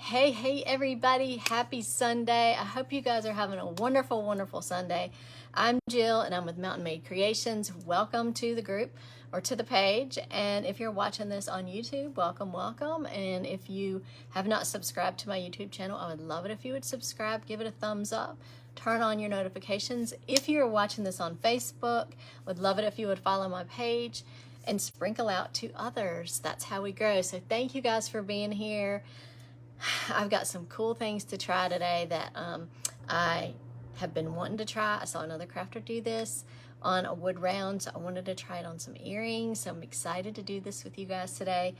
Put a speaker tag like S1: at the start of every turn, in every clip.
S1: Hey everybody, happy Sunday. I hope you guys are having a wonderful Sunday. I'm Jill and I'm with Mountain Made Creations. Welcome to the group or to the page. And if you're watching this on YouTube, welcome. And if you have not subscribed to my YouTube channel, I would love it if you would subscribe, give it a thumbs up, turn on your notifications. If you're watching this on Facebook, would love it if you would follow my page and sprinkle out to others. That's how we grow. So thank you guys for being here. I've got some cool things to try today that I have been wanting to try. I saw another crafter do this on a wood round, so I wanted to try it on some earrings. So I'm excited to do this with you guys today.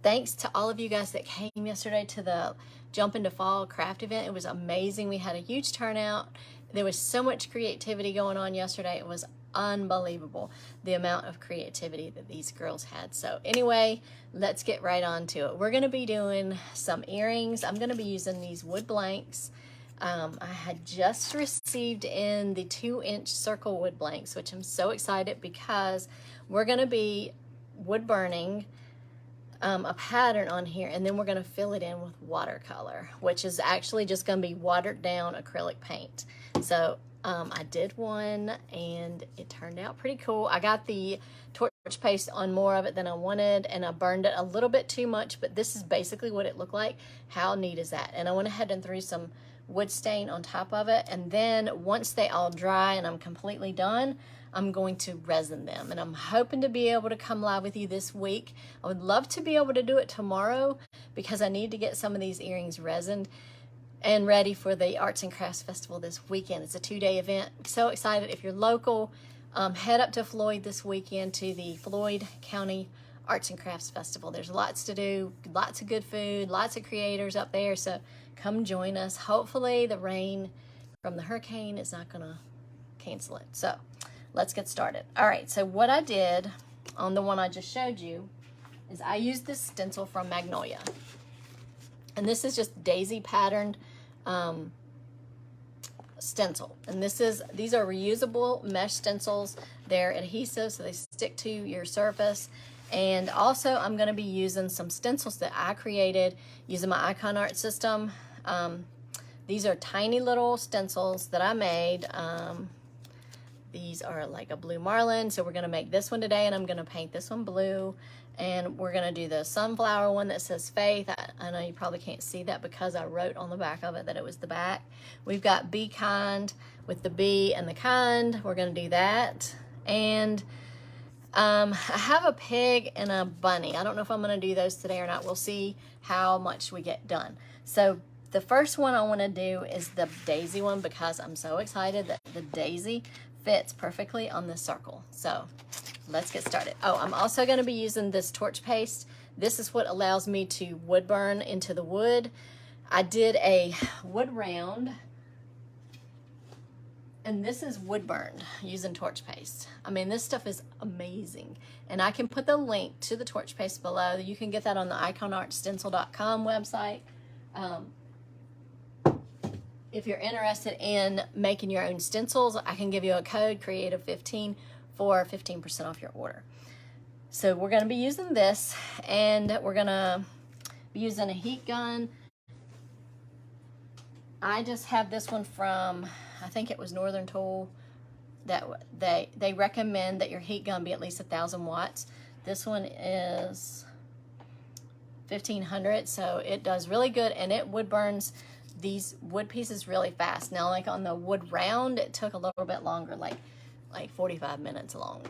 S1: Thanks to all of you guys that came yesterday to the Jump into Fall craft event. It was amazing. We had a huge turnout. There was so much creativity going on yesterday. It was unbelievable, the amount of creativity that these girls had. So anyway, let's get right on to it. We're going to be doing some earrings. I'm going to be using these wood blanks. I had just received in the 2-inch circle wood blanks, which I'm so excited because we're going to be wood burning a pattern on here, and then we're going to fill it in with watercolor, which is actually just going to be watered down acrylic paint. So I did one and it turned out pretty cool. I got the torch paste on more of it than I wanted, and I burned it a little bit too much, but this is basically what it looked like. How neat is that? And I went ahead and threw some wood stain on top of it, and then once they all dry and I'm completely done, I'm going to resin them, and I'm hoping to be able to come live with you this week. I would love to be able to do it tomorrow because I need to get some of these earrings resined and ready for the Arts and Crafts Festival this weekend. It's a 2-day event. So excited. If you're local, head up to Floyd this weekend to the Floyd County Arts and Crafts Festival. There's lots to do, lots of good food, lots of creators up there. So come join us. Hopefully the rain from the hurricane is not gonna cancel it. So let's get started. All right, so what I did on the one I just showed you is I used this stencil from Magnolia. And this is just daisy patterned stencil. And these are reusable mesh stencils. They're adhesive, so they stick to your surface. And also I'm gonna be using some stencils that I created using my Ikonart system. These are tiny little stencils that I made. These are like a blue marlin, so we're gonna make this one today, and I'm gonna paint this one blue. And we're gonna do the sunflower one that says Faith. I know you probably can't see that because I wrote on the back of it that it was the back. We've got Be Kind with the bee and the kind. We're gonna do that. And I have a pig and a bunny. I don't know if I'm gonna do those today or not. We'll see how much we get done. So the first one I wanna do is the daisy one because I'm so excited that the daisy fits perfectly on this circle. So let's get started. Oh, I'm also going to be using this torch paste. This is what allows me to wood burn into the wood. I did a wood round, and this is wood burned using torch paste. I mean, this stuff is amazing. And I can put the link to the torch paste below. You can get that on the ikonartstencil.com website. If you're interested in making your own stencils, I can give you a code, Creative15, for 15% off your order. So we're gonna be using this, and we're gonna be using a heat gun. I just have this one from, I think it was Northern Tool, that they recommend that your heat gun be at least 1,000 watts. This one is 1,500, so it does really good, and it wood burns these wood pieces really fast. Now, like on the wood round, it took a little bit longer, like 45 minutes long.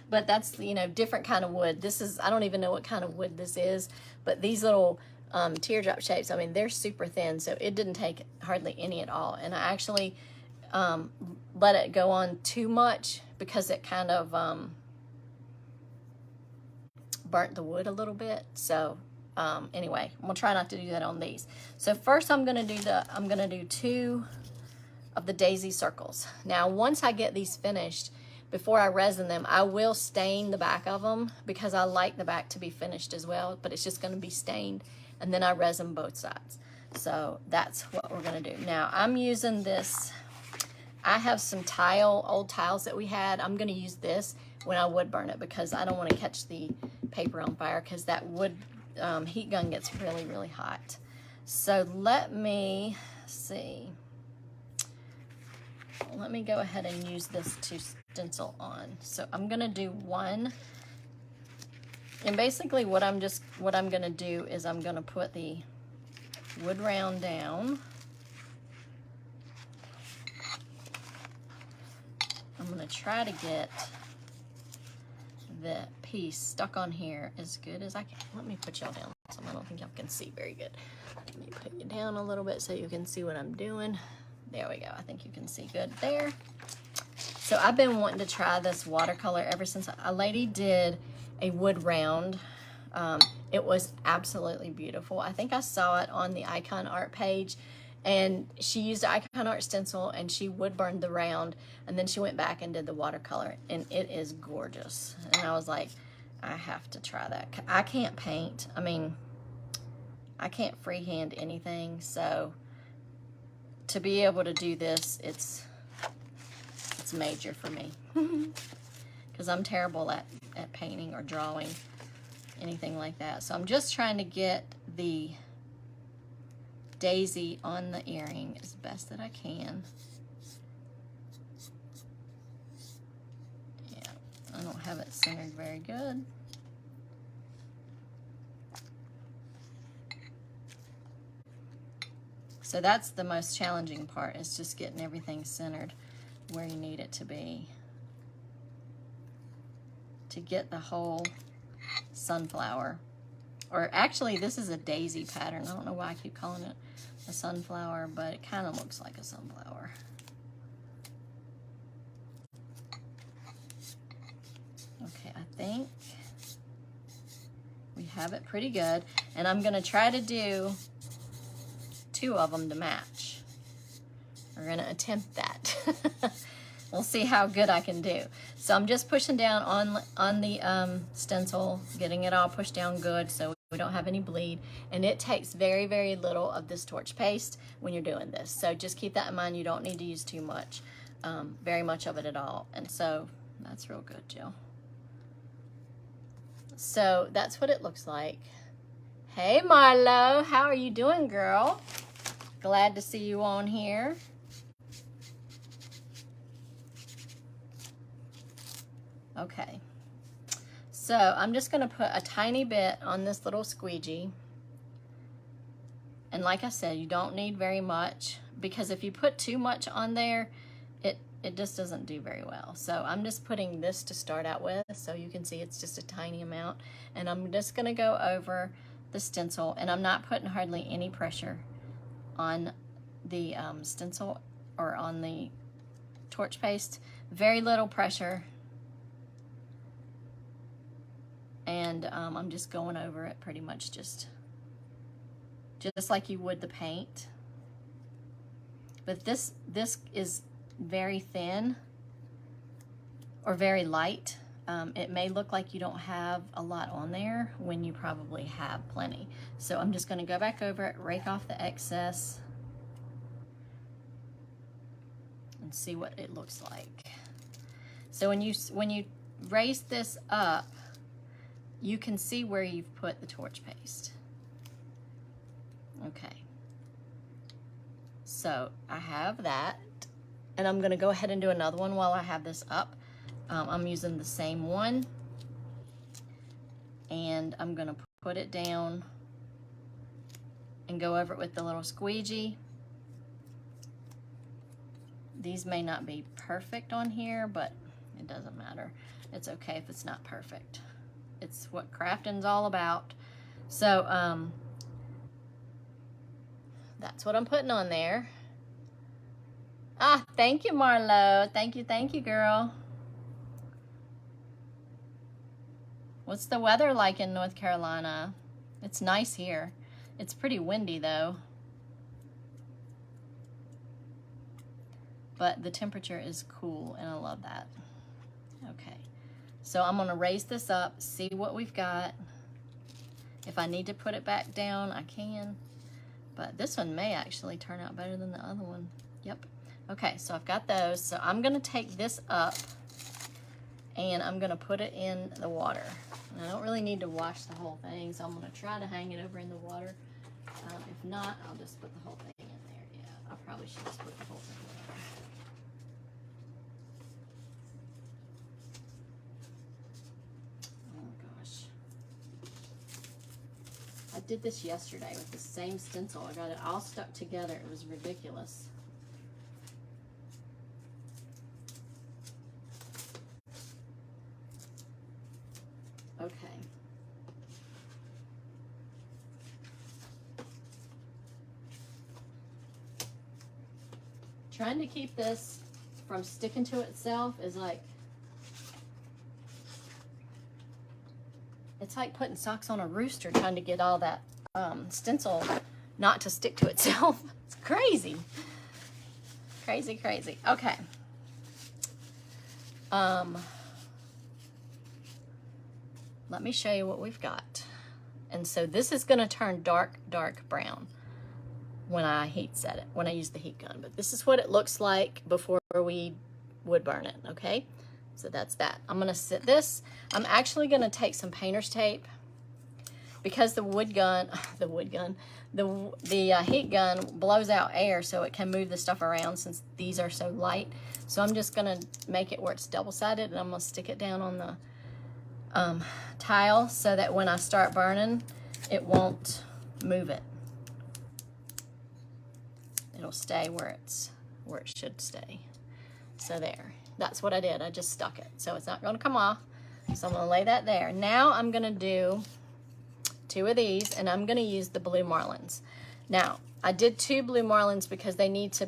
S1: But that's, you know, different kind of wood. This is, I don't even know what kind of wood this is, but these little teardrop shapes, I mean, they're super thin, so it didn't take hardly any at all. And I actually let it go on too much because it kind of burnt the wood a little bit. So anyway, I'm gonna try not to do that on these. So first I'm gonna do 2 of the daisy circles. Now, once I get these finished, before I resin them, I will stain the back of them because I like the back to be finished as well, but it's just gonna be stained, and then I resin both sides. So that's what we're gonna do. Now, I'm using this, I have some old tiles that we had. I'm gonna use this when I wood burn it because I don't wanna catch the paper on fire because that wood heat gun gets really, really hot. So let me see. Let me go ahead and use this to stencil on. So I'm gonna do one, and basically what I'm gonna do is I'm gonna put the wood round down. I'm gonna try to get the piece stuck on here as good as I can. Let me put y'all down. I don't think y'all can see very good. Let me put you down a little bit so you can see what I'm doing. There we go. I think you can see good there. So I've been wanting to try this watercolor ever since a lady did a wood round. It was absolutely beautiful. I think I saw it on the Ikonart page, and she used the Ikonart stencil and she wood burned the round, and then she went back and did the watercolor, and it is gorgeous. And I was like, I have to try that. I can't paint. I mean, I can't freehand anything, so to be able to do this, it's major for me because I'm terrible at painting or drawing, anything like that. So I'm just trying to get the daisy on the earring as best that I can. Yeah, I don't have it centered very good. So that's the most challenging part, is just getting everything centered where you need it to be, to get the whole sunflower. Or actually, this is a daisy pattern. I don't know why I keep calling it a sunflower, but it kind of looks like a sunflower. Okay, I think we have it pretty good. And I'm gonna try to do 2 of them to match. We're gonna attempt that. We'll see how good I can do. So I'm just pushing down on the stencil, getting it all pushed down good so we don't have any bleed. And it takes very, very little of this torch paste when you're doing this. So just keep that in mind. You don't need to use too much, very much of it at all. And so that's real good, Jill. So that's what it looks like. Hey, Marlo, how are you doing, girl? Glad to see you on here. Okay, so I'm just gonna put a tiny bit on this little squeegee. And like I said, you don't need very much, because if you put too much on there, it just doesn't do very well. So I'm just putting this to start out with, so you can see it's just a tiny amount. And I'm just gonna go over the stencil, and I'm not putting hardly any pressure on the stencil or on the torch paste. Very little pressure. And I'm just going over it pretty much just like you would the paint. But this is very thin or very light. It may look like you don't have a lot on there when you probably have plenty. So I'm just going to go back over it, rake off the excess, and see what it looks like. So when you raise this up, you can see where you've put the torch paste. Okay, so I have that, and I'm gonna go ahead and do another one while I have this up. I'm using the same one, and I'm gonna put it down and go over it with the little squeegee. These may not be perfect on here, but it doesn't matter. It's okay if it's not perfect. It's what crafting's all about. So that's what I'm putting on there. Ah, thank you, Marlo. Thank you, girl. What's the weather like in North Carolina? It's nice here. It's pretty windy though. But the temperature is cool, and I love that. Okay. So I'm gonna raise this up, see what we've got. If I need to put it back down, I can. But this one may actually turn out better than the other one. Yep. Okay, so I've got those. So I'm gonna take this up, and I'm gonna put it in the water. And I don't really need to wash the whole thing, so I'm gonna try to hang it over in the water. If not, I'll just put the whole thing in there. Yeah, I probably should just put the whole thing in there. Oh gosh. I did this yesterday with the same stencil. I got it all stuck together. It was ridiculous. Okay. Trying to keep this from sticking to itself is like, it's like putting socks on a rooster, trying to get all that stencil not to stick to itself. It's crazy. Crazy, crazy. Okay. Let me show you what we've got. And so this is going to turn dark, dark brown when I heat set it, when I use the heat gun. But this is what it looks like before we wood burn it, okay? So that's that. I'm going to sit this. I'm actually going to take some painter's tape because the heat gun blows out air so it can move the stuff around since these are so light. So I'm just going to make it where it's double-sided, and I'm going to stick it down on the tile so that when I start burning, it won't move it. It'll stay where it should stay. So there, that's what I did. I just stuck it. So it's not gonna come off. So I'm gonna lay that there. Now I'm gonna do 2 of these, and I'm gonna use the blue marlins. Now, I did 2 blue marlins because they need to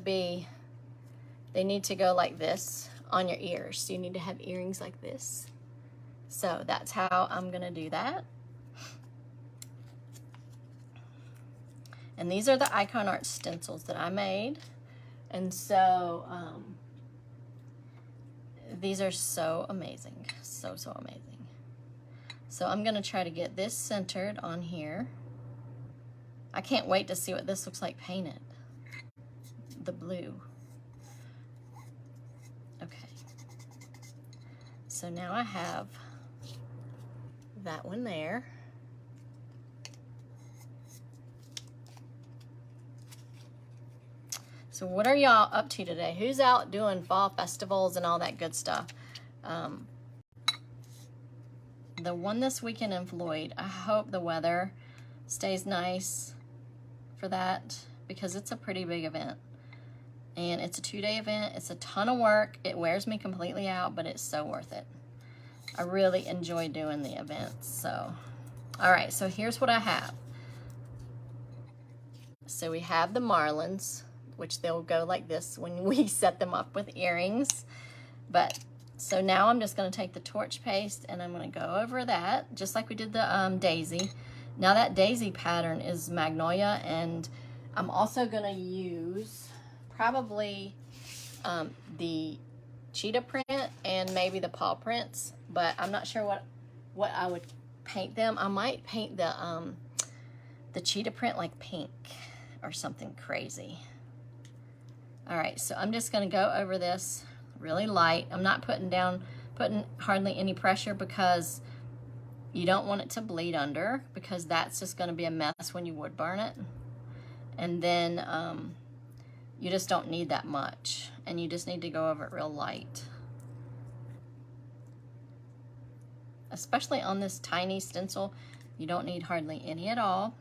S1: go like this on your ears. So you need to have earrings like this. So that's how I'm gonna do that. And these are the Ikonart stencils that I made. And so these are so amazing, so amazing. So I'm gonna try to get this centered on here. I can't wait to see what this looks like painted. The blue. Okay. So now I have that one there. So what are y'all up to today? Who's out doing fall festivals and all that good stuff? The one this weekend in Floyd, I hope the weather stays nice for that because it's a pretty big event. And it's a 2-day event. It's a ton of work. It wears me completely out, but it's so worth it. I really enjoy doing the events. So, all right, so here's what I have. So we have the marlins, which they'll go like this when we set them up with earrings. But so now I'm just gonna take the torch paste and I'm gonna go over that, just like we did the daisy. Now that daisy pattern is Magnolia, and I'm also gonna use probably the cheetah print and maybe the paw prints, but I'm not sure what I would paint them. I might paint the cheetah print like pink or something crazy. All right, so I'm just gonna go over this really light. I'm not putting hardly any pressure because you don't want it to bleed under, because that's just gonna be a mess when you wood burn it. And then you just don't need that much, and you just need to go over it real light. Especially on this tiny stencil, you don't need hardly any at all.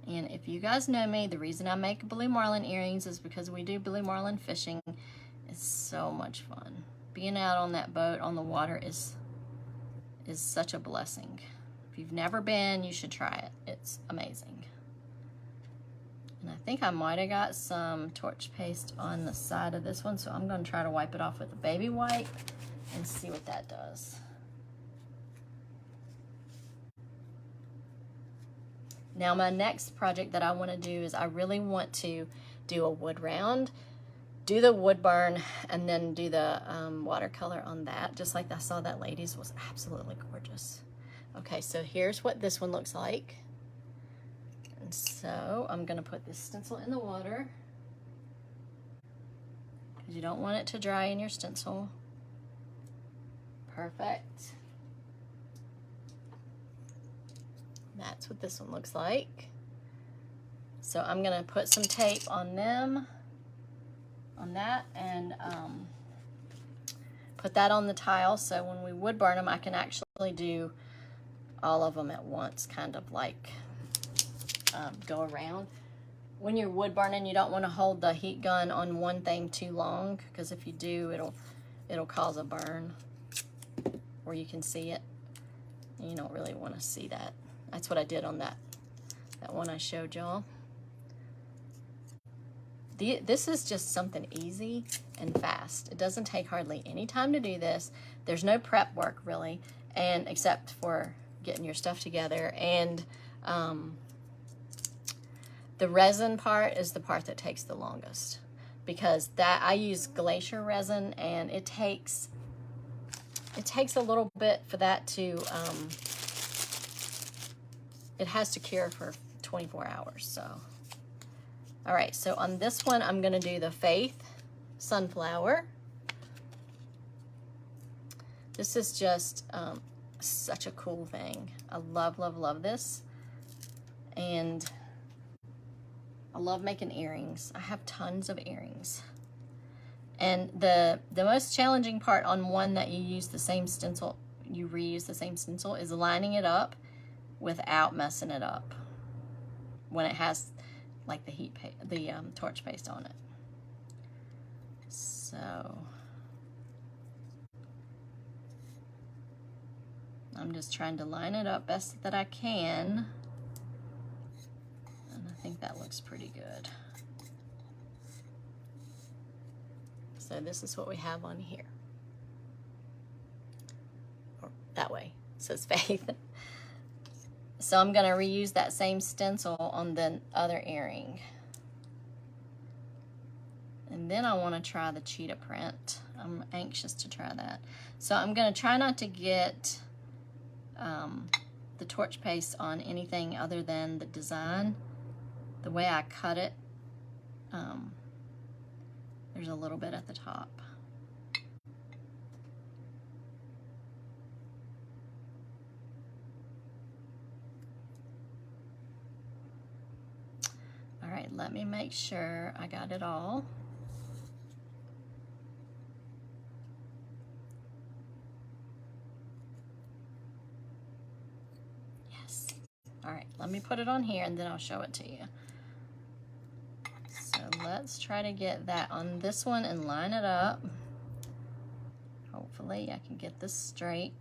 S1: And if you guys know me, the reason I make blue marlin earrings is because we do blue marlin fishing. It's so much fun. Being out on that boat on the water is such a blessing. If you've never been, you should try it. It's amazing. And I think I might have got some torch paste on the side of this one, so I'm going to try to wipe it off with a baby wipe and see what that does. Now my next project that I want to do is I really want to do a wood round, do the wood burn, and then do the watercolor on that, just like I saw that lady's was absolutely gorgeous. Okay, so here's what this one looks like. And so I'm gonna put this stencil in the water because you don't want it to dry in your stencil. perfect. That's what this one looks like. So I'm gonna put some tape on them, on that, and put that on the tile, so when we wood burn them, I can actually do all of them at once, kind of like go around. When you're wood burning, you don't want to hold the heat gun on one thing too long, because if you do, it'll cause a burn where you can see it. And you don't really want to see that. That's what I did on that one I showed y'all. This is just something easy and fast. It doesn't take hardly any time to do this. There's no prep work really, and except for getting your stuff together. And the resin part is the part that takes the longest, because that I use glacier resin, and it takes a little bit for that to it has to cure for 24 hours. So all right, so on this one, I'm gonna do the Faith Sunflower. This is just such a cool thing. I love, love, love this. And I love making earrings. I have tons of earrings. And the most challenging part on one that you use the same stencil, you reuse the same stencil, is lining it up without messing it up when it has like the torch paste on it. So I'm just trying to line it up best that I can, and I think that looks pretty good. So this is what we have on here. Or that way, it says Faith. So I'm gonna reuse that same stencil on the other earring. And then I wanna try the cheetah print. I'm anxious to try that. So I'm gonna try not to get the torch paste on anything other than the design. The way I cut it, there's a little bit at the top. All right, let me make sure I got it all. Yes. All right, let me put it on here and then I'll show it to you. So let's try to get that on this one and line it up. Hopefully I can get this straight.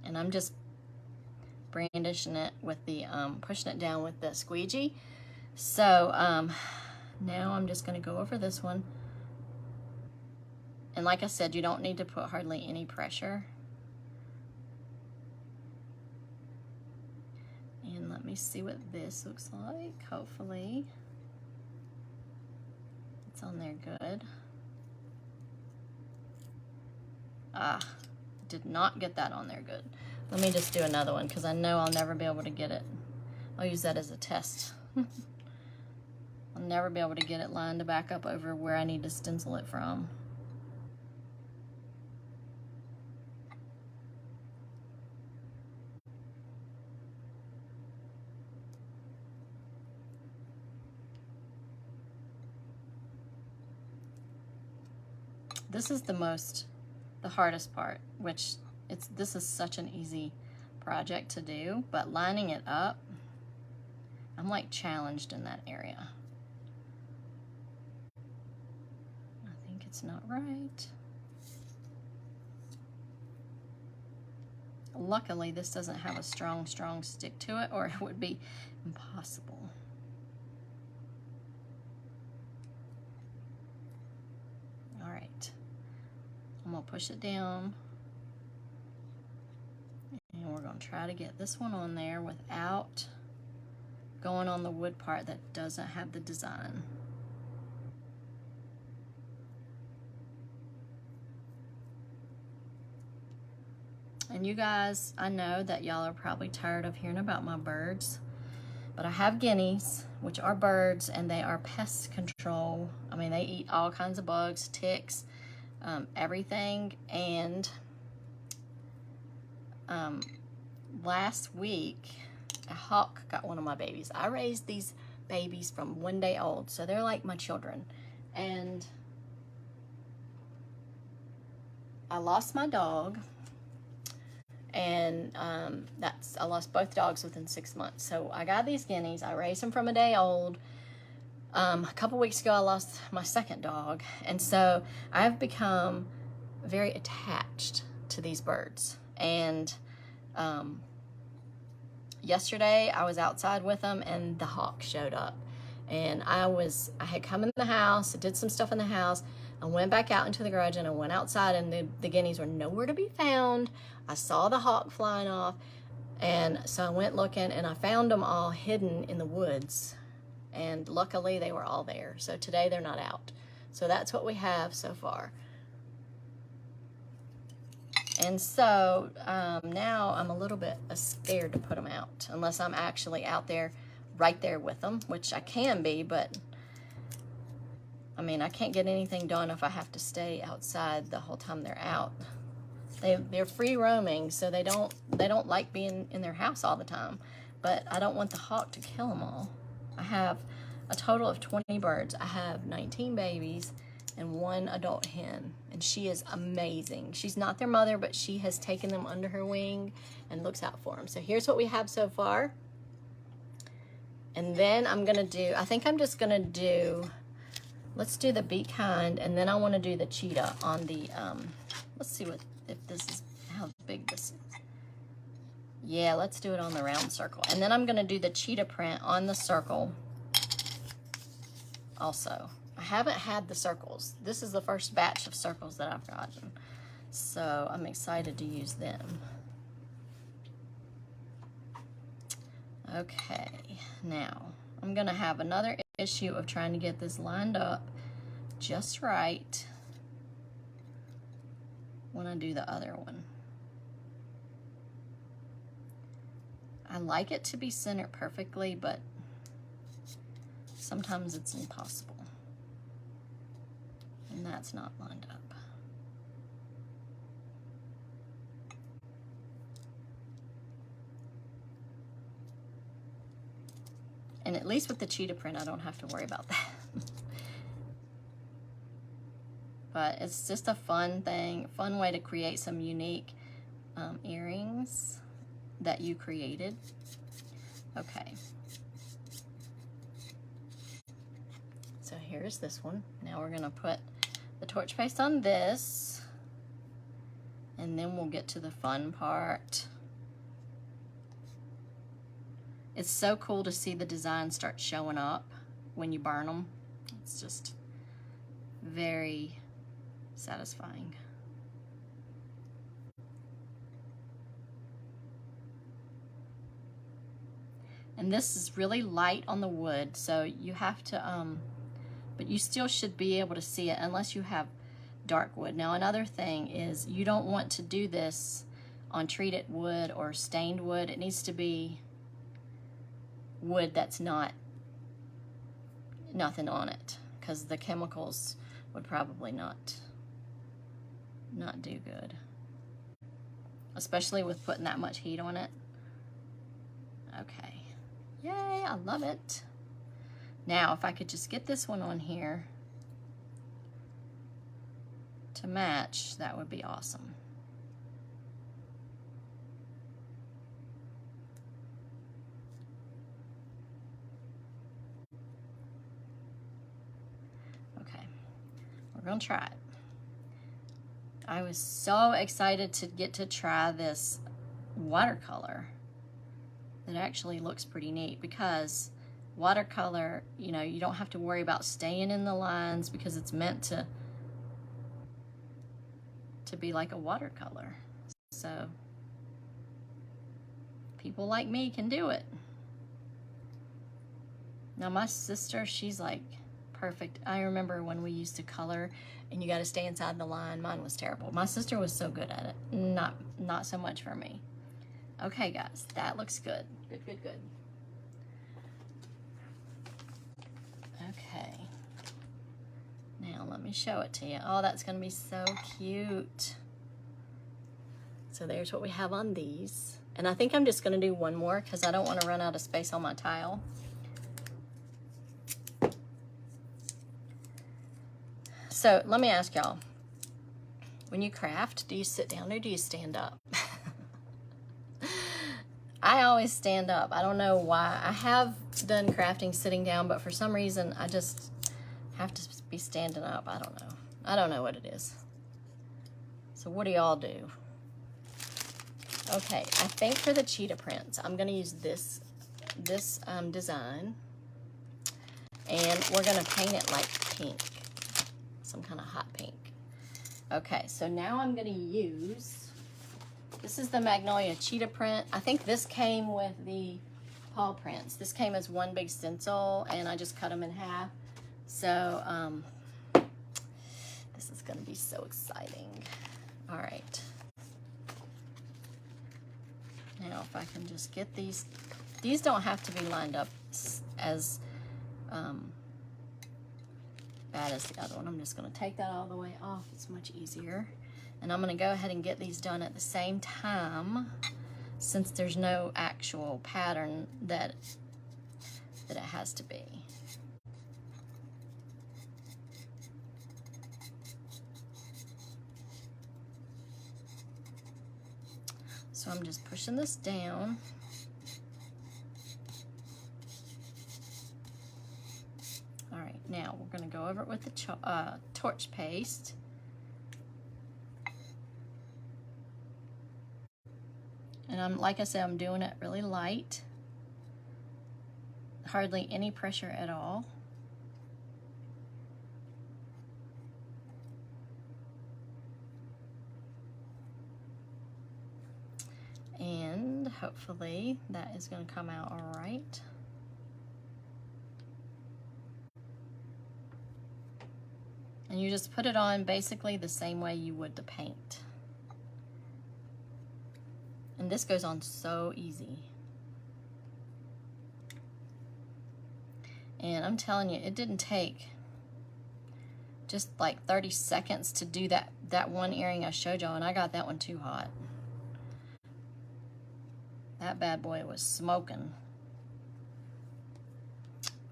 S1: And I'm just brandishing it with the, pushing it down with the squeegee. So now I'm just gonna go over this one. And like I said, you don't need to put hardly any pressure. And let me see what this looks like. Hopefully it's on there good. Ah, did not get that on there good. Let me just do another one, because I know I'll never be able to get it. I'll use that as a test. I'll never be able to get it lined back up over where I need to stencil it from. This is the hardest part, which this is such an easy project to do, but lining it up, I'm like challenged in that area. I think it's not right. Luckily, this doesn't have a strong stick to it, or it would be impossible. All right, I'm gonna push it down. And we're gonna try to get this one on there without going on the wood part that doesn't have the design. And you guys, I know that y'all are probably tired of hearing about my birds, but I have guineas, which are birds, and they are pest control. I mean, they eat all kinds of bugs, ticks, everything. And last week, a hawk got one of my babies. I raised these babies from 1 day old, so they're like my children. And I lost my dog, and I lost both dogs within 6 months. So I got these guineas. I raised them from 1 day old. A couple weeks ago, I lost my second dog, and so I've become very attached to these birds. And yesterday, I was outside with them, and the hawk showed up. And I had come in the house, did some stuff in the house. I went back out into the garage, and I went outside, and the guineas were nowhere to be found. I saw the hawk flying off, and so I went looking, and I found them all hidden in the woods. And luckily, they were all there. So today, they're not out. So that's what we have so far. And so now I'm a little bit scared to put them out, unless I'm actually out there right there with them, which I can be, but I mean, I can't get anything done if I have to stay outside the whole time they're out. They're free roaming, so they don't like being in their house all the time. But I don't want the hawk to kill them all. I have a total of 20 birds. I have 19 babies and 1 adult hen, and she is amazing. She's not their mother, but she has taken them under her wing and looks out for them. So here's what we have so far. And then I think I'm just gonna do, let's do the Be Kind, and then I wanna do the cheetah on the, let's see how big this is. Yeah, let's do it on the round circle. And then I'm gonna do the cheetah print on the circle also. I haven't had the circles. This is the first batch of circles that I've gotten. So I'm excited to use them. Okay, now I'm gonna have another issue of trying to get this lined up just right when I do the other one. I like it to be centered perfectly, but sometimes it's impossible. And that's not lined up. And at least with the cheetah print, I don't have to worry about that. But it's just a fun thing, fun way to create some unique earrings that you created. Okay. So here's this one. Now we're gonna put the torch paste on this, and then we'll get to the fun part. It's so cool to see the design start showing up when you burn them. It's just very satisfying. And this is really light on the wood, so you have to, but you still should be able to see it unless you have dark wood. Now another thing is you don't want to do this on treated wood or stained wood. It needs to be wood that's nothing on it, because the chemicals would probably not do good, especially with putting that much heat on it. Okay. Yay, I love it. Now, if I could just get this one on here to match, that would be awesome. Okay, we're gonna try it. I was so excited to get to try this watercolor. It actually looks pretty neat, because watercolor, you know, you don't have to worry about staying in the lines because it's meant to be like a watercolor. So people like me can do it. Now my sister, she's like perfect. I remember when we used to color and you got to stay inside the line. Mine was terrible. My sister was so good at it. Not so much for me. Okay, guys, that looks good. Good. Okay. Now let me show it to you. Oh, that's gonna be so cute. So there's what we have on these. And I think I'm just gonna do one more because I don't want to run out of space on my tile. So let me ask y'all, when you craft, do you sit down or do you stand up? I always stand up. I don't know why. I have done crafting sitting down, but for some reason I just have to be standing up. I don't know. I don't know what it is. So what do y'all do? Okay, I think for the cheetah prints, I'm gonna use this design, and we're gonna paint it like pink, some kind of hot pink. Okay, so now I'm gonna use, this is the Magnolia Cheetah print. I think this came with the paw prints. This came as one big stencil, and I just cut them in half. So this is gonna be so exciting. All right. Now if I can just get these don't have to be lined up as bad as the other one. I'm just gonna take that all the way off. It's much easier. And I'm gonna go ahead and get these done at the same time, since there's no actual pattern that it has to be. So I'm just pushing this down. All right, now we're gonna go over it with the torch paste. And like I said, I'm doing it really light. Hardly any pressure at all. And hopefully that is going to come out all right. And you just put it on basically the same way you would the paint. And this goes on so easy. And I'm telling you, it didn't take just like 30 seconds to do that one earring I showed y'all, and I got that one too hot. That bad boy was smoking.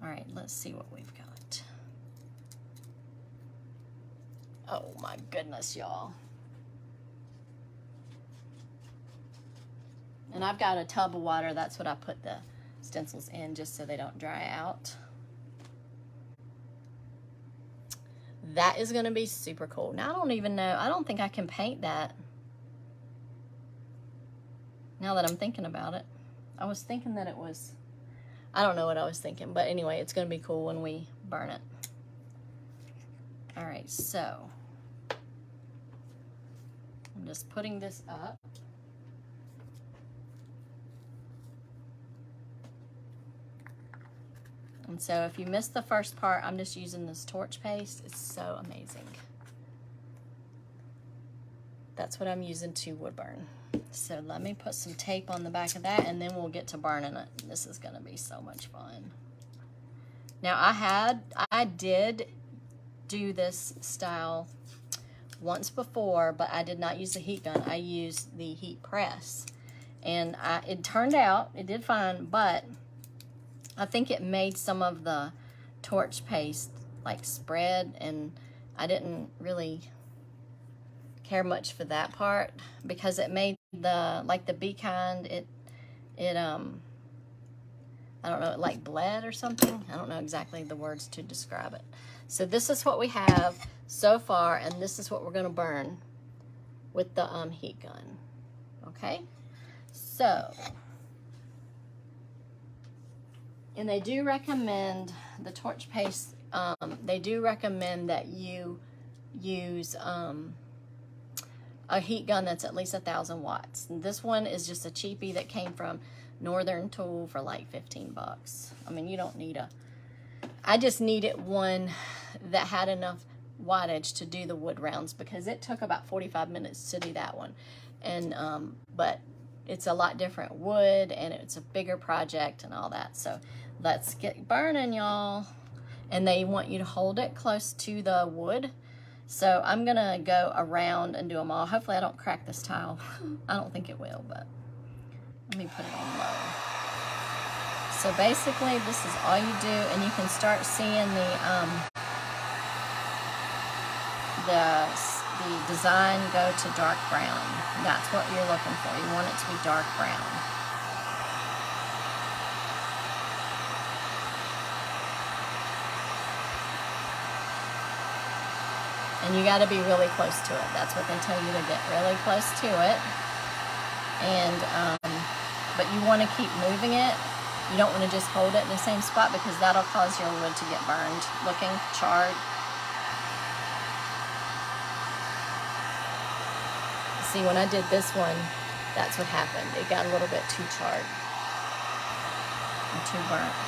S1: All right, let's see what we've got. Oh my goodness, y'all. And I've got a tub of water. That's what I put the stencils in, just so they don't dry out. That is gonna be super cool. Now I don't even know, I don't think I can paint that. Now that I'm thinking about it. I was thinking that it was, I don't know what I was thinking, but anyway, it's gonna be cool when we burn it. All right, so I'm just putting this up. And so if you missed the first part, I'm just using this torch paste. It's so amazing. That's what I'm using to wood burn. So let me put some tape on the back of that, and then we'll get to burning it. This is gonna be so much fun. Now I did do this style once before, but I did not use the heat gun. I used the heat press. And it turned out, it did fine, but I think it made some of the torch paste like spread, and I didn't really care much for that part because it made like the bee kind, it I don't know, it like bled or something. I don't know exactly the words to describe it. So this is what we have so far, and this is what we're gonna burn with the heat gun. Okay, so, and they do recommend the torch paste, they do recommend that you use a heat gun that's at least 1,000 watts. And this one is just a cheapie that came from Northern Tool for like 15 bucks. I mean, you don't need I just needed one that had enough wattage to do the wood rounds, because it took about 45 minutes to do that one. And, but it's a lot different wood, and it's a bigger project and all that. So let's get burning, y'all. and they want you to hold it close to the wood. So I'm gonna go around and do them all. Hopefully I don't crack this tile. I don't think it will, but let me put it on low. So basically this is all you do, and you can start seeing the design go to dark brown. That's what you're looking for. You want it to be dark brown. And you got to be really close to it. That's what they tell you, to get really close to it. And but you want to keep moving it. You don't want to just hold it in the same spot, because that'll cause your wood to get burned, looking charred. See, when I did this one, that's what happened. It got a little bit too charred and too burnt.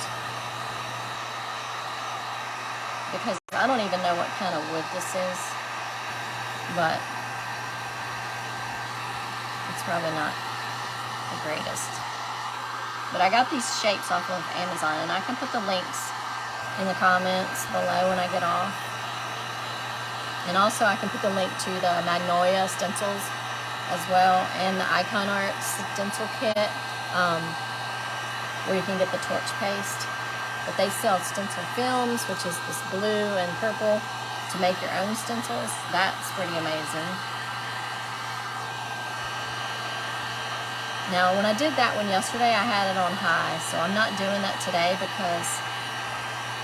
S1: Because I don't even know what kind of wood this is, but it's probably not the greatest. But I got these shapes off of Amazon, and I can put the links in the comments below when I get off. And also I can put the link to the Magnolia Stencils as well, and the Ikonart Stencil Kit, where you can get the torch paste. But they sell stencil films, which is this blue and purple, to make your own stencils. That's pretty amazing. Now, when I did that one yesterday, I had it on high, so I'm not doing that today because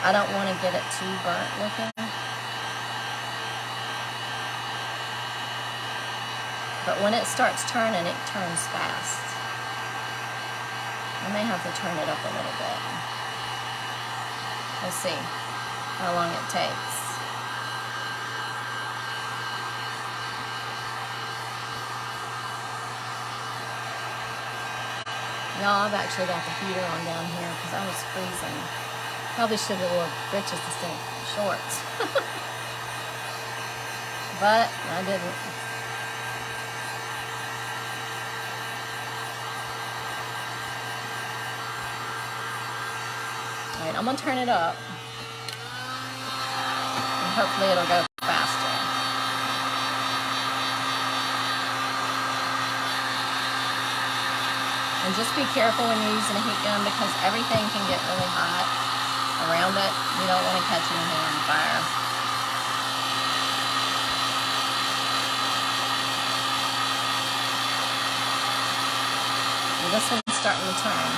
S1: I don't want to get it too burnt looking. But when it starts turning, it turns fast. I may have to turn it up a little bit. We'll see how long it takes. Y'all, I've actually got the heater on down here because I was freezing. Probably should have wore breeches instead of shorts. But I didn't. Alright, I'm going to turn it up. And hopefully it'll go faster. And just be careful when you're using a heat gun, because everything can get really hot around it. You don't want to catch anything on fire. And this one's starting to turn.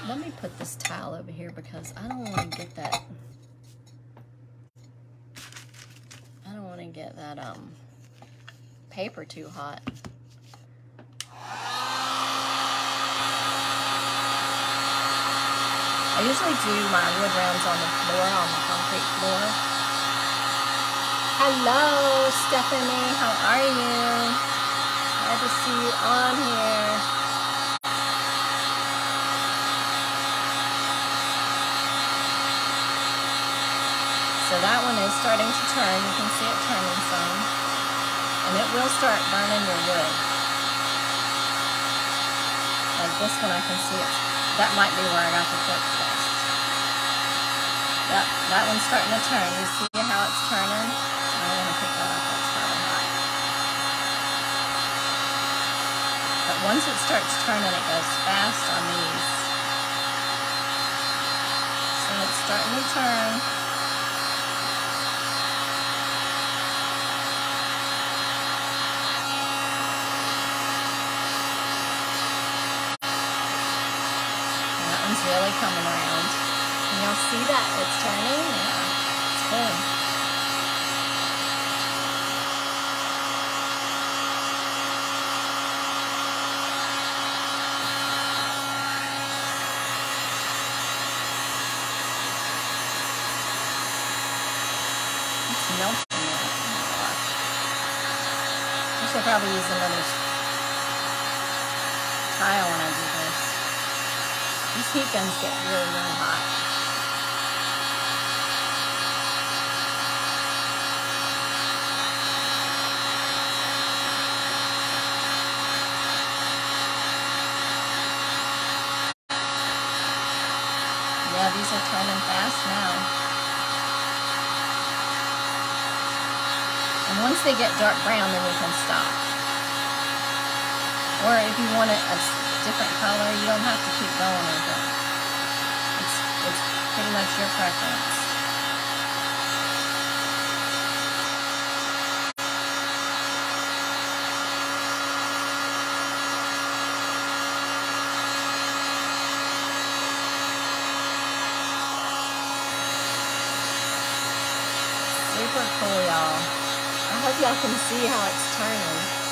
S1: Let me put this towel over here because I don't want to get that. I don't want to get that paper too hot. I usually do my wood rounds on the floor, on the concrete floor. Hello, Stephanie. How are you? Glad to see you on here. So that one is starting to turn. You can see it turning some. And it will start burning your wood. Like this one, I can see it. That might be where I got the torch paste. That one's starting to turn. You see how it's turning? I'm going to pick that up. That's probably hot. But once it starts turning, it goes fast on these. So it's starting to turn. Really coming around. Can y'all see that? It's turning? Yeah, it's good. It's melting now. Oh my gosh. I should probably use another tile when I do this. These heat guns get really, really hot. running fast now. And once they get dark brown, then you can stop. Or if you want it a different color, you don't have to keep going with it. It's pretty much your preference. Super cool, y'all. I hope y'all can see how it's turning.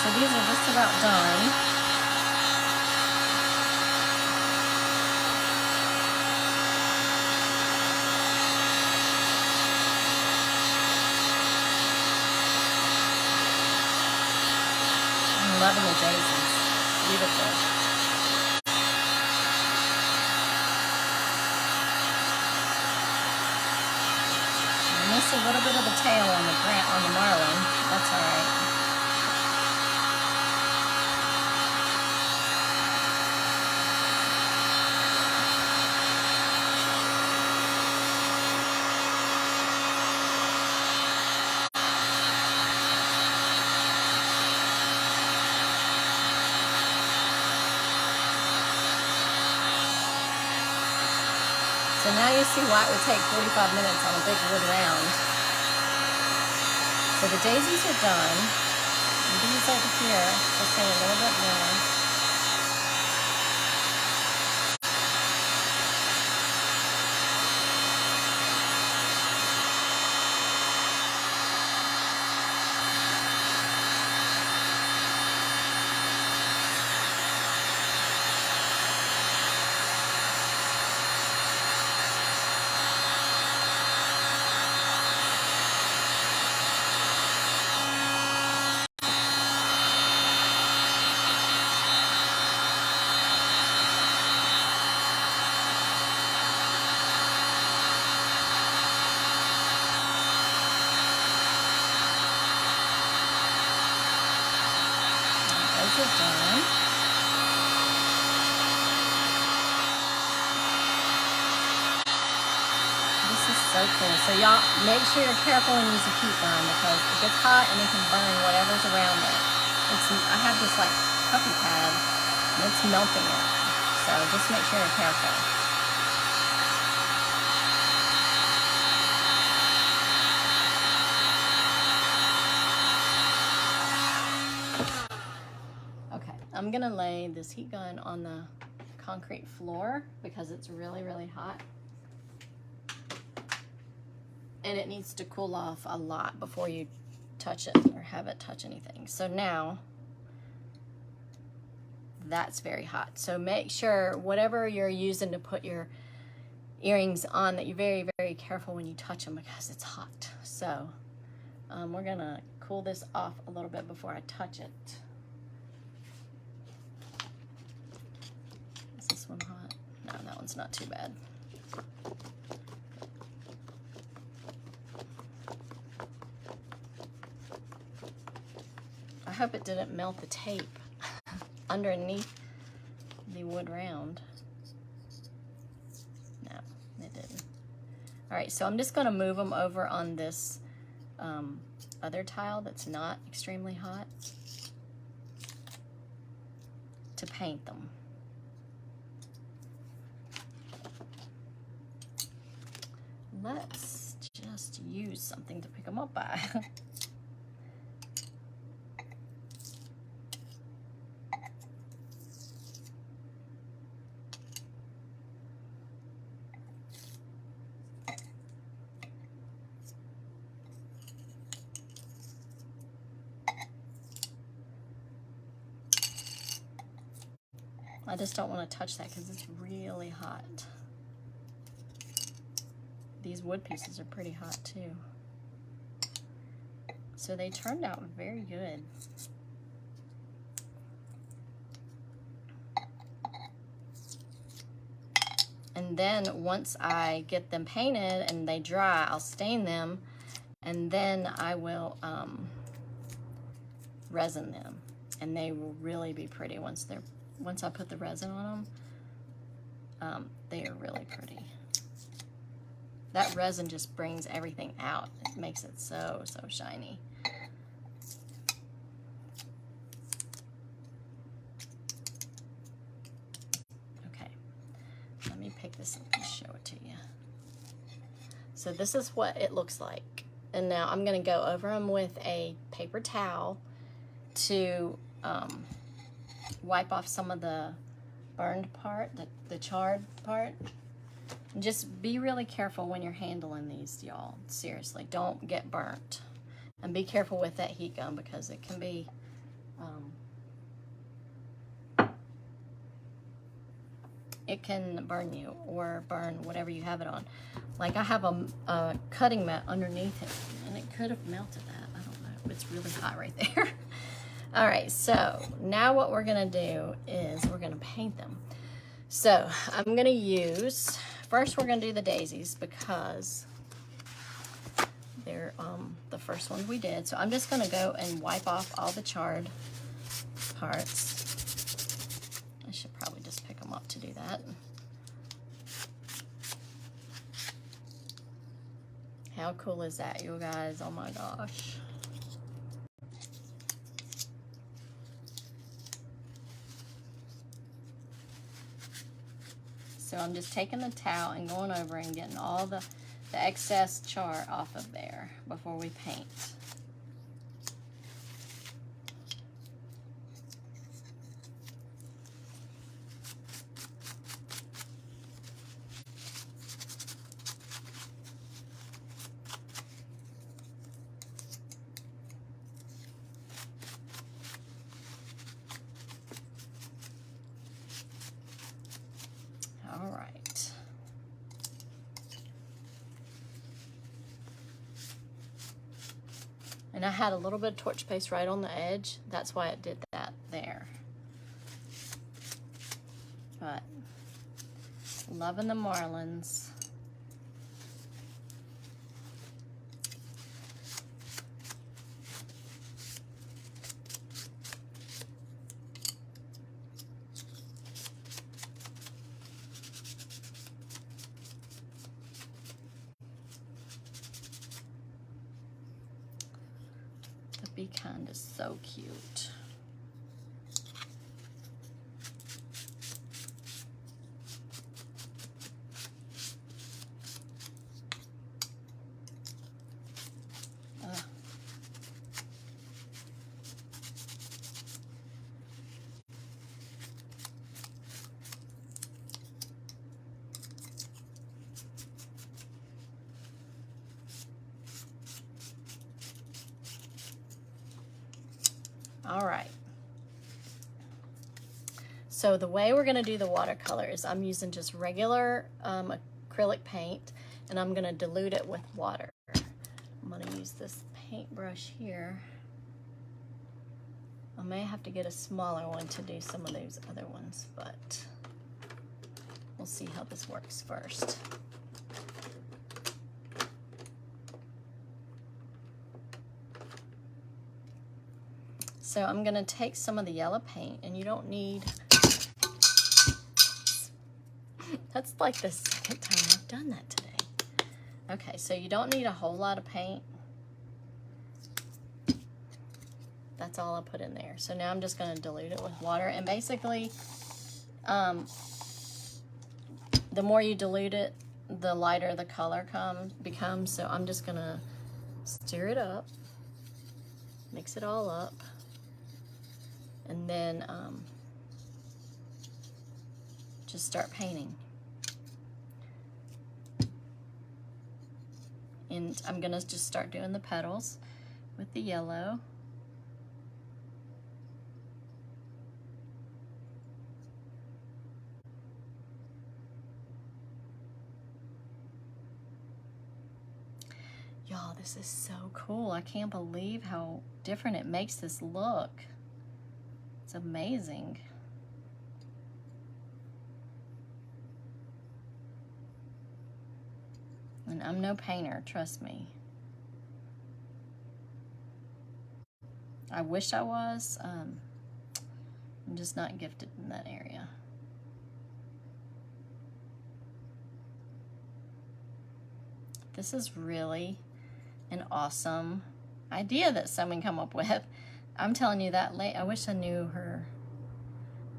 S1: So these are just about done. I'm loving the daisies. Beautiful. I missed a little bit of the tail on the marlin. That's all right. So now you see why it would take 45 minutes on a big wood round. So the daisies are done. And these over here, just say a little bit more. Done. This is so cool. So y'all make sure you're careful when you use a heat gun because it gets hot and it can burn whatever's around it. I have this like puppy pad and it's melting it. So just make sure you're careful. I'm gonna lay this heat gun on the concrete floor because it's really, really hot. And it needs to cool off a lot before you touch it or have it touch anything. So now, that's very hot. So make sure whatever you're using to put your earrings on that you're very, very careful when you touch them because it's hot. So we're gonna cool this off a little bit before I touch it. One hot? No, that one's not too bad. I hope it didn't melt the tape underneath the wood round. No, it didn't. All right, so I'm just gonna move them over on this other tile that's not extremely hot to paint them. Let's just use something to pick them up by. I just don't want to touch that because it's really hot. These wood pieces are pretty hot too. So they turned out very good. And then once I get them painted and they dry, I'll stain them, and then I will resin them, and they will really be pretty once I put the resin on them. They are really pretty. That resin just brings everything out. It makes it so shiny. Let me pick this up and show it to you. So this is what it looks like. And now I'm going to go over them with a paper towel to wipe off some of the burned part, the charred part. And just be really careful when you're handling these, y'all. Seriously, don't get burnt. And be careful with that heat gun because it can be it can burn you or burn whatever you have it on. Like I have a cutting mat underneath it, and it could have melted that. I don't know. It's really hot right there. All right, so now what we're gonna do is we're gonna paint them. So I'm gonna use, first we're gonna do the daisies because they're the first ones we did. So I'm just gonna go and wipe off all the charred parts. I should probably just pick them up to do that. How cool is that, you guys? Oh my gosh. So I'm just taking the towel and going over and getting all the excess char off of there before we paint. All right. And I had a little bit of torch paste right on the edge. That's why it did that there. But loving the marlins. The kind is so cute. All right. So the way we're gonna do the watercolors, I'm using just regular acrylic paint, and I'm gonna dilute it with water. I'm gonna use this paintbrush here. I may have to get a smaller one to do some of those other ones, but we'll see how this works first. So I'm gonna take some of the yellow paint, and you don't need, that's like the second time I've done that today. Okay, so you don't need a whole lot of paint. That's all I put in there. So now I'm just gonna dilute it with water, and basically, the more you dilute it, the lighter the color becomes. So I'm just gonna stir it up, mix it all up, and then just start painting. And I'm gonna just start doing the petals with the yellow. this is so cool. I can't believe how different it makes this look. It's amazing. And I'm no painter, trust me. I wish I was. I'm just not gifted in that area. This is really an awesome idea that someone come up with. I'm telling you that late. I wish I knew her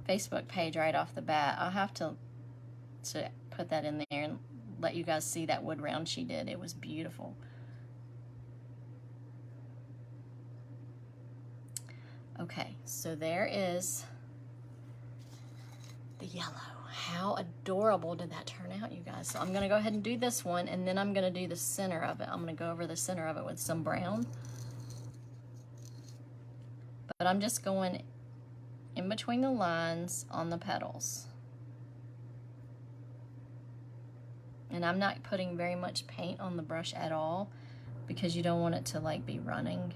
S1: Facebook page right off the bat. I'll have to put that in there and let you guys see that wood round she did. It was beautiful. Okay, so there is the yellow. How adorable did that turn out, you guys? So I'm gonna go ahead and do this one, and then I'm gonna do the center of it. I'm gonna go over the center of it with some brown. But I'm just going in between the lines on the petals. And I'm not putting very much paint on the brush at all because you don't want it to like be running.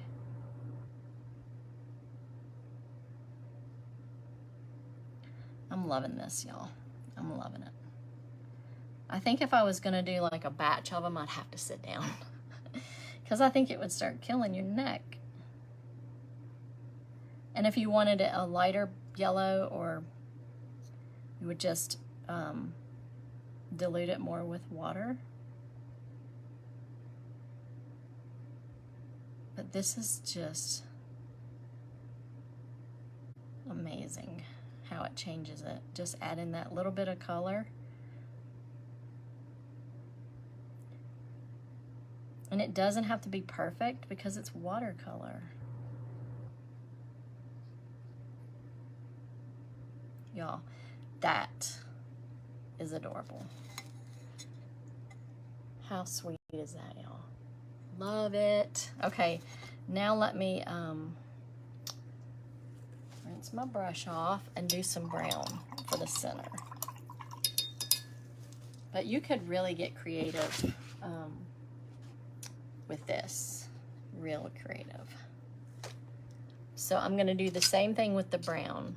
S1: I'm loving this, y'all. I'm loving it. I think if I was gonna do like a batch of them, I'd have to sit down because I think it would start killing your neck. And if you wanted it a lighter yellow, or you would just dilute it more with water. But this is just amazing how it changes it. Just add in that little bit of color. And it doesn't have to be perfect because it's watercolor. Y'all, that is adorable. How sweet is that, y'all? Love it. Okay, now let me rinse my brush off and do some brown for the center. But you could really get creative with this, real creative. So I'm gonna do the same thing with the brown.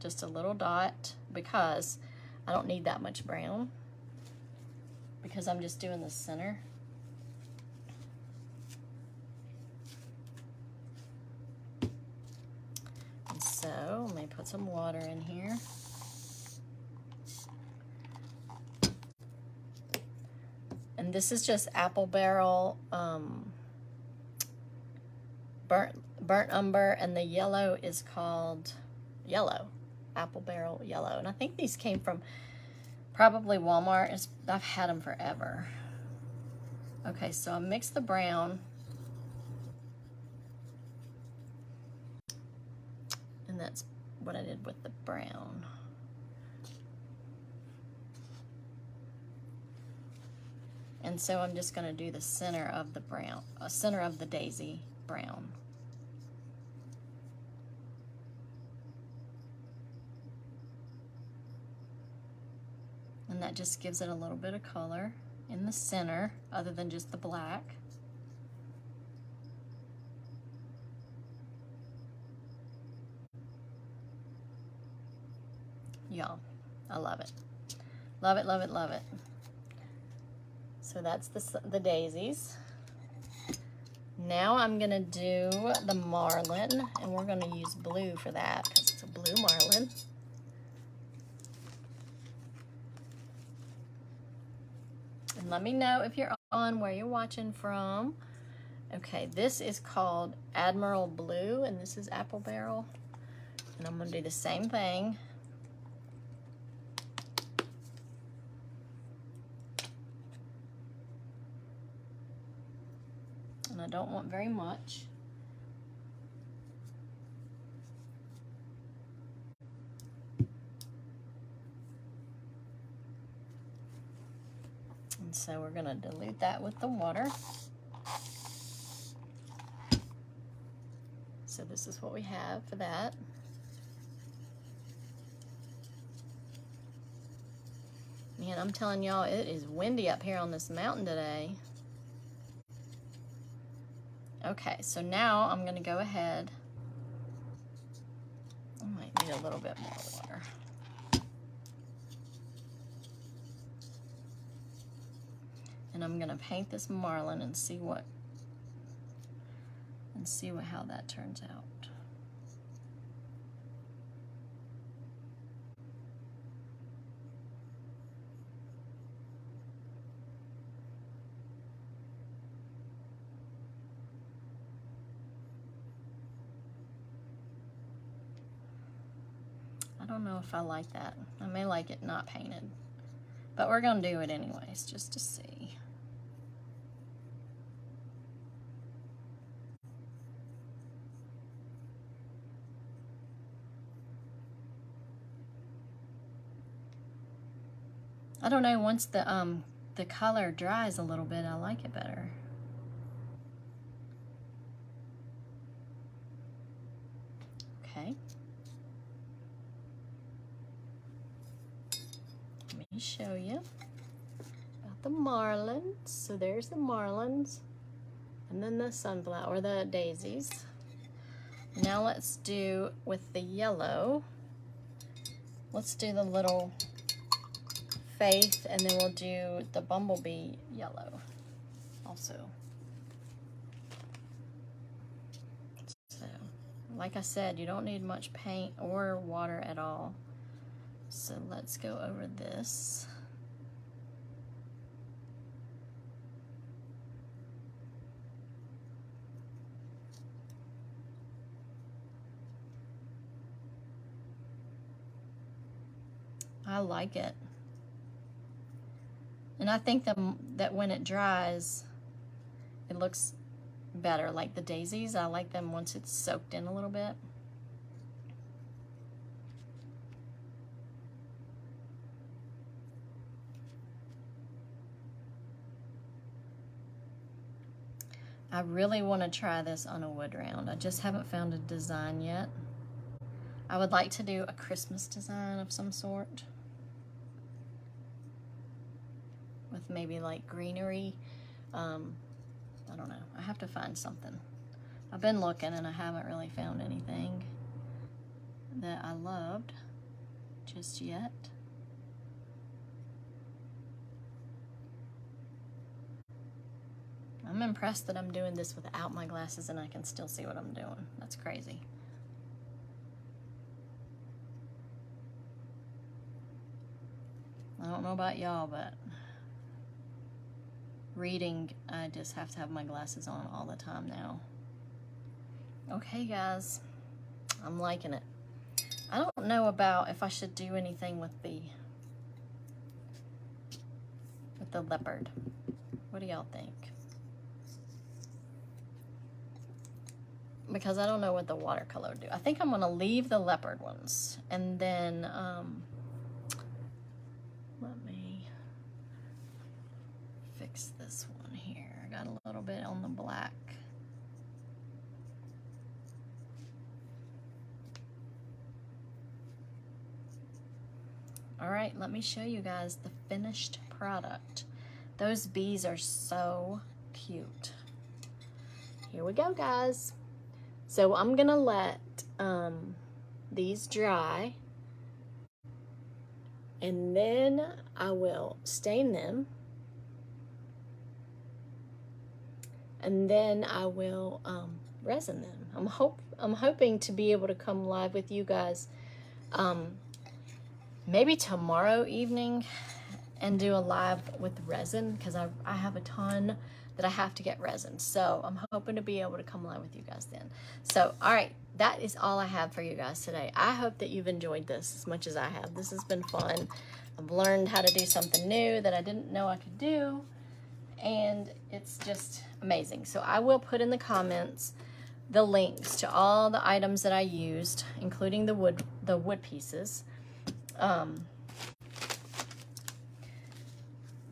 S1: Just a little dot because I don't need that much brown because I'm just doing the center. And so let me put some water in here. And this is just apple barrel, burnt umber, and the yellow is called yellow. Apple barrel yellow. And I think these came from probably Walmart. I've had them forever. Okay, so I mixed the brown. And that's what I did with the brown. And so I'm just going to do the center of the brown, center of the daisy brown. And that just gives it a little bit of color in the center, other than just the black. Y'all, I love it. Love it, love it, love it. So that's the daisies. Now I'm gonna do the marlin, and we're gonna use blue for that because it's a blue marlin. And let me know if you're on, where you're watching from. Okay, this is called Admiral Blue, and this is apple barrel. And I'm gonna do the same thing. And I don't want very much. And so we're gonna dilute that with the water. So this is what we have for that. And I'm telling y'all, it is windy up here on this mountain today. Okay, so now I'm gonna go ahead. I might need a little bit more water. And I'm gonna paint this marlin and see how that turns out. I don't know if I like that. I may like it not painted, but we're gonna do it anyways, just to see. I don't know, once the color dries a little bit, I like it better. Okay. Let me show you about the marlins. So there's the marlins, and then the sunflower, the daisies. Now let's do with the yellow. Let's do the little Faith, and then we'll do the bumblebee yellow also. So, like I said, you don't need much paint or water at all. So let's go over this. I like it. And I think that when it dries, it looks better. Like the daisies, I like them once it's soaked in a little bit. I really want to try this on a wood round. I just haven't found a design yet. I would like to do a Christmas design of some sort, with maybe like greenery. I don't know. I have to find something. I've been looking and I haven't really found anything that I loved just yet. I'm impressed that I'm doing this without my glasses and I can still see what I'm doing. That's crazy. I don't know about y'all, but reading, I just have to have my glasses on all the time now. Okay, guys, I'm liking it. I don't know about if I should do anything with the leopard. What do y'all think? Because I don't know what the watercolor would do. I think I'm gonna leave the leopard ones, and then let me fix this one here. I got a little bit on the black. All right, let me show you guys the finished product. Those bees are so cute. Here we go, guys. So I'm gonna let these dry, and then I will stain them, and then I will resin them. I'm hoping to be able to come live with you guys maybe tomorrow evening and do a live with resin, because I have a ton that I have to get resin. So I'm hoping to be able to come live with you guys then. So, all right, that is all I have for you guys today. I hope that you've enjoyed this as much as I have. This has been fun. I've learned how to do something new that I didn't know I could do, and it's just amazing. So I will put in the comments the links to all the items that I used, including the wood pieces.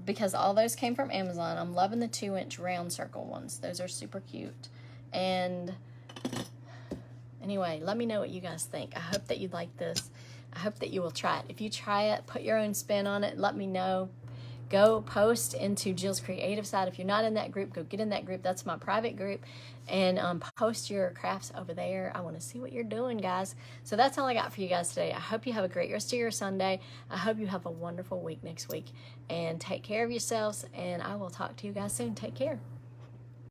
S1: Because all those came from Amazon. I'm loving the 2-inch round circle ones. Those are super cute. And anyway, let me know what you guys think. I hope that you like this. I hope that you will try it. If you try it, put your own spin on it. Let me know. Go post into Jill's creative side. If you're not in that group, go get in that group. That's my private group. And post your crafts over there. I want to see what you're doing, guys. So that's all I got for you guys today. I hope you have a great rest of your Sunday. I hope you have a wonderful week next week. And take care of yourselves. And I will talk to you guys soon. Take care.